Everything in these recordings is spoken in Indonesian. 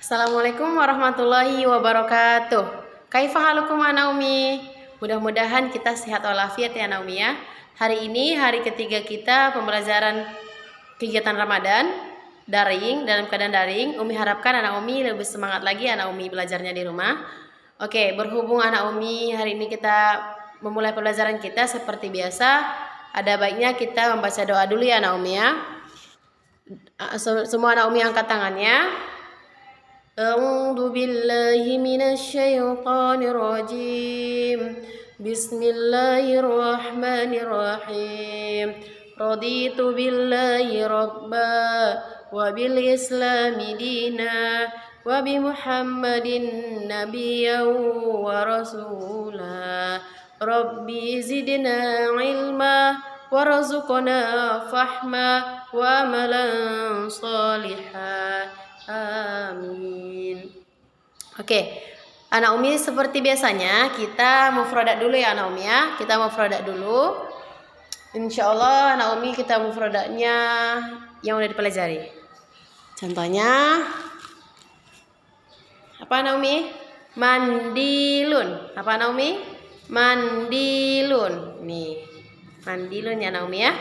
Assalamualaikum warahmatullahi wabarakatuh. Kaifa halukum Naomi? Mudah-mudahan kita sehat walafiat ya Naomi ya. Hari ini hari ketiga kita pembelajaran kegiatan Ramadan daring, dalam keadaan daring. Umi harapkan Naomi lebih semangat lagi Naomi belajarnya di rumah. Oke, berhubung Naomi hari ini kita memulai pembelajaran kita seperti biasa, ada baiknya kita membaca doa dulu ya Naomi ya. Semua Naomi angkat tangannya. أعوذ بالله من الشيطان الرجيم بسم الله الرحمن الرحيم رضيت بالله ربا وبالإسلام دينا وبمحمد نبيا ورسولا ربي زدنا علما وارزقنا فهما وعملا صالحا Amin. Oke, Anak Umi seperti biasanya kita mufradat dulu ya Anak Umi ya. Kita mufradat dulu. Insya Allah Anak Umi kita mufradatnya yang udah dipelajari. Contohnya apa Anak Umi? Mandilun. Apa Anak Umi? Mandilun. Nih, mandilun ya Anak Umi ya.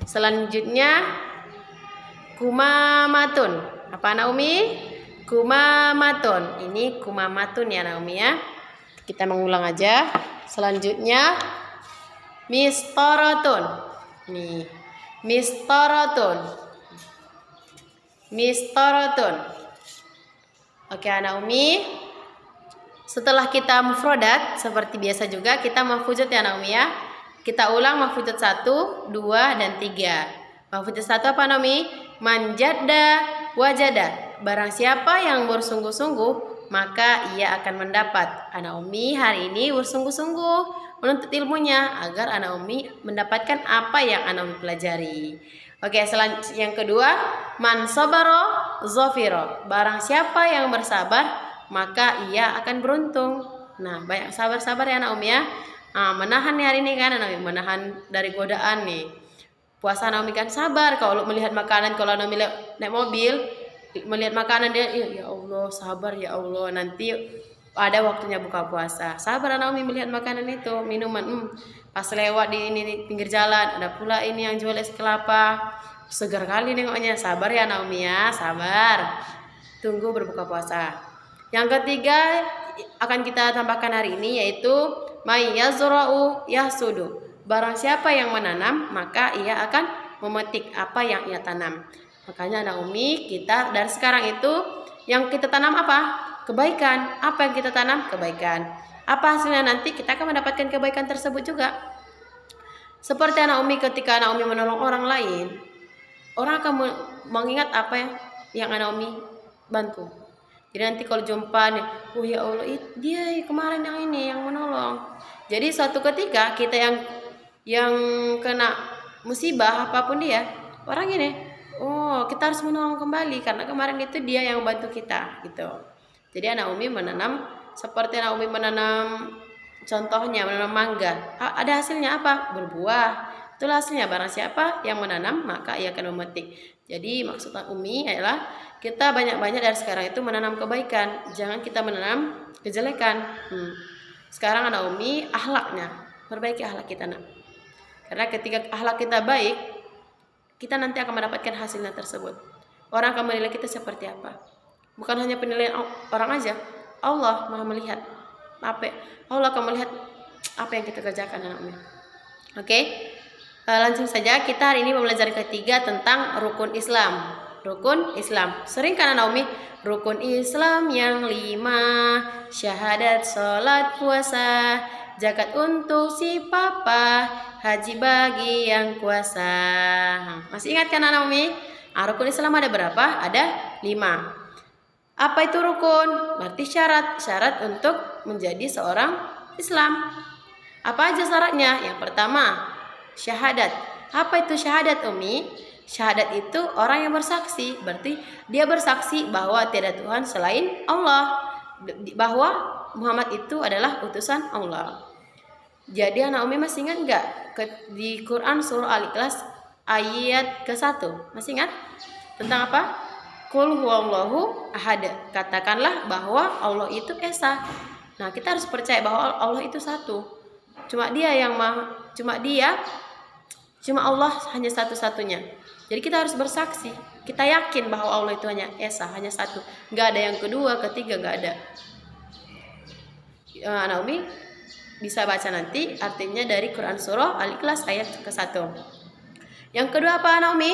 Selanjutnya kumamatun. Apa Naomi? Kumamatun. Ini kumamatun ya Naomi ya. Kita mengulang aja. Selanjutnya mistoratun. Nih, mistoratun. Mistoratun. Oke Naomi. Setelah kita mufradat seperti biasa juga kita mafujat ya Naomi ya. Kita ulang mafujat 1, 2 dan 3. Mafujat 1 apa Naomi? Manjadda wajada. Barang siapa yang bersungguh-sungguh maka ia akan mendapat. Anak Umi hari ini bersungguh-sungguh menuntut ilmunya agar Anak Umi mendapatkan apa yang Anak Umi pelajari. Oke, selanjutnya yang kedua, man sabaro zafiro. Barang siapa yang bersabar maka ia akan beruntung. Nah, banyak sabar-sabar ya Anak Umi ya. Menahan nih hari ini kan Anak Umi, menahan dari godaan nih. Puasa Naomi kan sabar kalau melihat makanan, kalau Naomi naik mobil melihat makanan dia ya Allah sabar ya Allah, nanti ada waktunya buka puasa. Sabar Naomi melihat makanan itu, minuman pas lewat di pinggir jalan ada pula ini yang jual es kelapa, segar kali nengoknya. Sabar ya Naomi ya, sabar. Tunggu berbuka puasa. Yang ketiga akan kita tambahkan hari ini yaitu may yazra'u yahsudu. Barang siapa yang menanam maka ia akan memetik apa yang ia tanam. Makanya Anak Umi kita dari sekarang itu yang kita tanam apa? Kebaikan. Apa yang kita tanam? Kebaikan. Apa hasilnya nanti? Kita akan mendapatkan kebaikan tersebut juga. Seperti Anak Umi ketika Anak Umi menolong orang lain, orang akan mengingat apa yang Anak Umi bantu. Jadi nanti kalau jumpa nih, oh ya Allah dia kemarin yang ini yang menolong. Jadi suatu ketika kita yang kena musibah apapun dia, orang ini, oh kita harus menolong kembali karena kemarin itu dia yang bantu kita gitu. Jadi Anak Umi menanam seperti Anak Umi menanam, contohnya menanam mangga, ada hasilnya apa? Berbuah. Itulah hasilnya. Barang siapa yang menanam maka ia akan memetik. Jadi maksud Umi adalah kita banyak-banyak dari sekarang itu menanam kebaikan, jangan kita menanam kejelekan. Sekarang Anak Umi akhlaknya, perbaiki akhlak kita nak. Karena ketika akhlak kita baik, kita nanti akan mendapatkan hasilnya tersebut. Orang akan menilai kita seperti apa. Bukan hanya penilaian orang aja, Allah Maha melihat. Allah akan melihat apa yang kita kerjakan Anak Umi. Oke, langsung saja kita hari ini belajar ketiga tentang rukun Islam. Rukun Islam. Sering kan Anak Umi? Rukun Islam yang 5, syahadat, sholat, puasa, zakat untuk si papa, haji bagi yang kuasa. Masih ingat kan Anak Umi? Rukun Islam ada berapa? Ada 5. Apa itu rukun? Berarti syarat untuk menjadi seorang Islam. Apa aja syaratnya? Yang pertama, syahadat. Apa itu syahadat Umi? Syahadat itu orang yang bersaksi. Berarti dia bersaksi bahwa tiada Tuhan selain Allah, bahwa Muhammad itu adalah utusan Allah. Jadi Anak Umi masih ingat nggak di Quran surah Al-Ikhlas ayat ke-1? Masih ingat? Tentang apa? Qul huwallahu ahad. Katakanlah bahwa Allah itu esa. Nah, kita harus percaya bahwa Allah itu satu. Cuma Allah hanya satu-satunya. Jadi kita harus bersaksi. Kita yakin bahwa Allah itu hanya esa, hanya satu. Nggak ada yang kedua, ketiga, nggak ada. Anak Umi bisa baca nanti artinya dari Quran surah Al-Ikhlas ayat ke-1. Yang kedua apa Anak Umi?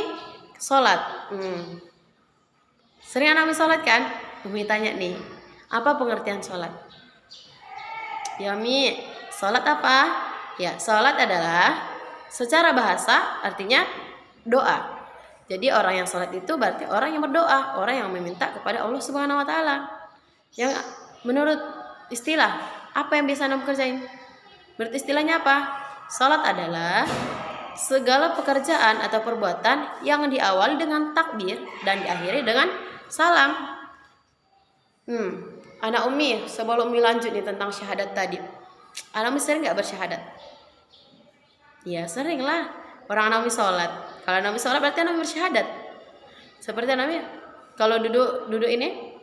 Sholat. Sering Anak Umi sholat kan? Umi tanya nih, apa pengertian sholat? Ya Umi, sholat apa? Ya, sholat adalah secara bahasa artinya doa. Jadi orang yang sholat itu berarti orang yang berdoa, orang yang meminta kepada Allah Subhanahu Wa Taala. Yang menurut istilah, apa yang bisa Anda kerjain? Menurut istilahnya apa? Sholat adalah segala pekerjaan atau perbuatan yang diawali dengan takbir dan diakhiri dengan salam. Anak Umi, sebelum Umi lanjut nih tentang syahadat tadi, Anak Umi sering nggak bersyahadat? Ya sering lah. Orang Anak Umi sholat. Kalau Anak Umi sholat berarti Anak Umi bersyahadat. Seperti Anak Umi kalau duduk ini,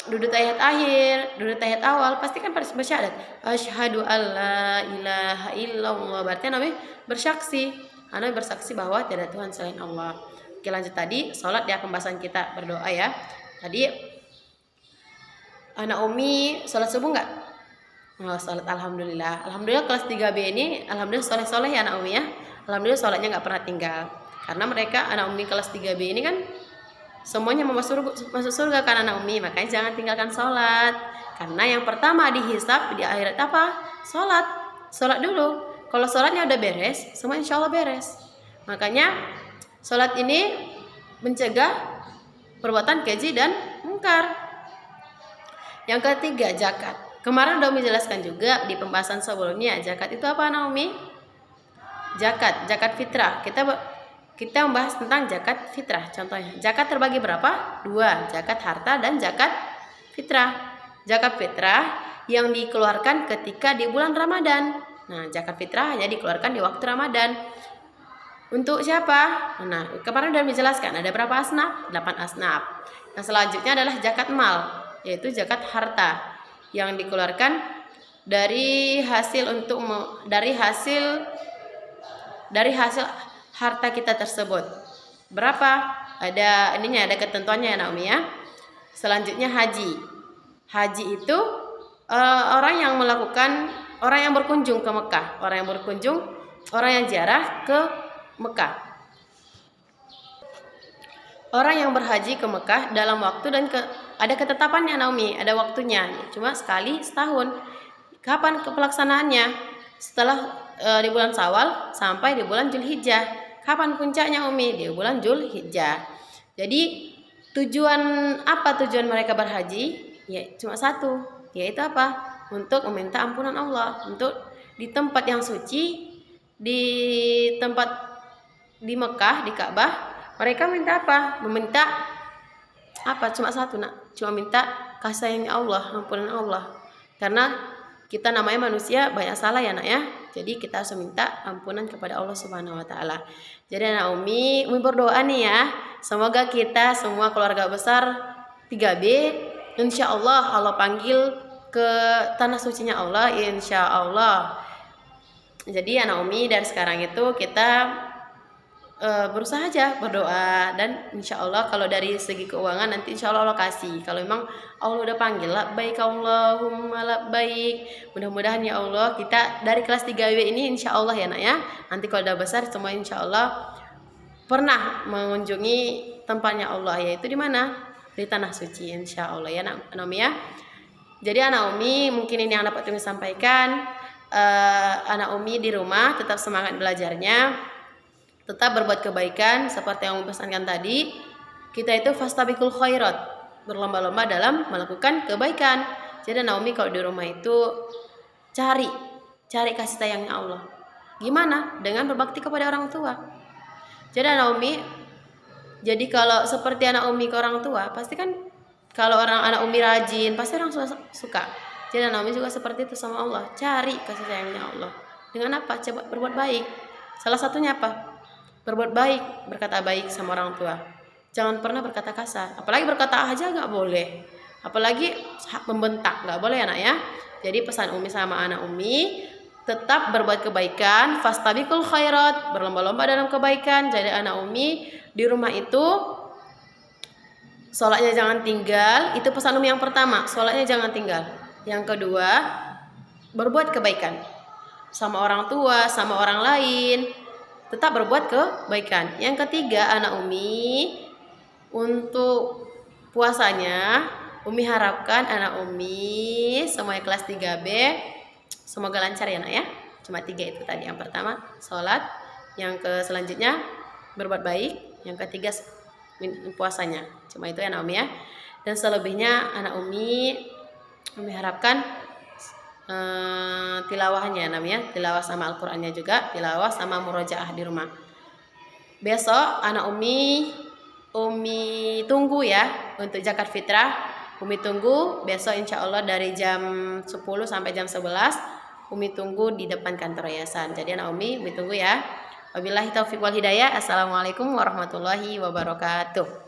duduk tahiyat akhir, duduk tahiyat awal, pasti kan harus bersyahadat. Asyhadu alla ilaha illallah. Berarti Anak Umi bersaksi. Anak Umi bersaksi bahwa tidak ada Tuhan selain Allah. Oke, lanjut tadi sholat ya, pembahasan kita berdoa ya. Tadi Anak Umi sholat subuh nggak? Oh, sholat alhamdulillah. Alhamdulillah kelas 3B ini alhamdulillah soleh-soleh ya Anak Umi ya. Alhamdulillah sholatnya nggak pernah tinggal. Karena mereka Anak Umi kelas 3B ini kan semuanya mau masuk surga kan Anak Umi. Makanya jangan tinggalkan sholat. Karena yang pertama dihisab di akhirat apa? Sholat. Sholat dulu. Kalau sholatnya udah beres, semua insya Allah beres. Makanya sholat ini mencegah perbuatan keji dan mungkar. Yang ketiga, zakat. Kemarin udah Umi jelaskan juga di pembahasan sebelumnya. Zakat itu apa Anak Umi? Zakat fitrah. Kita membahas tentang zakat fitrah. Contohnya, zakat terbagi berapa? 2, zakat harta dan zakat fitrah. Zakat fitrah yang dikeluarkan ketika di bulan Ramadan. Nah, zakat fitrah hanya dikeluarkan di waktu Ramadan. Untuk siapa? Nah, kemarin udah dijelaskan ada berapa asnaf? 8 asnaf. Yang selanjutnya adalah zakat mal, yaitu zakat harta yang dikeluarkan dari hasil harta kita tersebut. Berapa? Ada ketentuannya ya Anak Umi ya. Selanjutnya haji. Haji itu orang yang berkunjung ke Mekah, orang yang ziarah ke Mekah. Orang yang berhaji ke Mekah dalam waktu dan ada ketetapannya Anak Umi, ada waktunya, cuma sekali setahun. Kapan pelaksanaannya? Setelah di bulan Syawal sampai di bulan Zulhijjah. Kapan puncaknya Umi? Di bulan Zulhijjah. Jadi tujuan mereka berhaji? Ya cuma satu, yaitu apa? Untuk meminta ampunan Allah, untuk di tempat yang suci, di Mekah, di Ka'bah, mereka minta apa? Meminta apa? Cuma satu nak, cuma minta kasih sayangnya Allah, ampunan Allah. Karena kita namanya manusia banyak salah ya nak ya. Jadi kita harus minta ampunan kepada Allah Subhanahu Wa Taala. Jadi Anak Umi berdoa nih ya, semoga kita semua keluarga besar 3B, insya Allah panggil ke tanah sucinya Allah, insya Allah. Jadi Anak Umi dari sekarang itu kita berusaha aja berdoa, dan insya Allah kalau dari segi keuangan nanti insya Allah kasih. Kalau memang Allah udah panggil, labbaik Allahumma labbaik. Mudah-mudahan ya Allah kita dari kelas 3W ini insya Allah ya nak ya. Nanti kalau udah besar semua insya Allah pernah mengunjungi tempatnya Allah, yaitu di mana? Di tanah suci insya Allah ya Anak Umi ya. Jadi Anak Umi mungkin ini yang dapat kami sampaikan. Anak Umi di rumah tetap semangat belajarnya, tetap berbuat kebaikan seperti yang pesankan tadi. Kita itu fastabiqul khairat, berlomba-lomba dalam melakukan kebaikan. Jadi Anak Umi kalau di rumah itu cari kasih sayangnya Allah. Gimana? Dengan berbakti kepada orang tua. Jadi Anak Umi, kalau seperti Anak Umi ke orang tua, pasti kan kalau Anak Umi rajin, pasti orang suka. Jadi Anak Umi juga seperti itu sama Allah. Cari kasih sayangnya Allah. Dengan apa? Coba berbuat baik. Salah satunya apa? Berbuat baik, berkata baik sama orang tua. Jangan pernah berkata kasar, apalagi berkata aja nggak boleh, apalagi membentak nggak boleh anak ya. Jadi pesan Umi sama anak Umi, tetap berbuat kebaikan, fastabiqul khairat, berlomba-lomba dalam kebaikan. Jadi anak Umi di rumah itu sholatnya jangan tinggal, itu pesan Umi yang pertama, sholatnya jangan tinggal. Yang kedua, berbuat kebaikan sama orang tua, sama orang lain, tetap berbuat kebaikan. Yang ketiga, anak Umi untuk puasanya, Umi harapkan anak Umi semuanya kelas 3B semoga lancar ya nak ya. Cuma 3 itu tadi. Yang pertama sholat, yang selanjutnya berbuat baik, yang ketiga puasanya. Cuma itu ya anak Umi ya. Dan selebihnya anak Umi harapkan tilawahnya namanya, tilawah sama Al-Qur'annya juga, tilawah sama murojaah di rumah. Besok anak Umi tunggu ya untuk zakat fitrah. Umi tunggu besok insya Allah dari jam 10 sampai jam 11. Umi tunggu di depan kantor yayasan. Jadi anak Umi tunggu ya. Wabillahi taufiq wal hidayah. Assalamualaikum warahmatullahi wabarakatuh.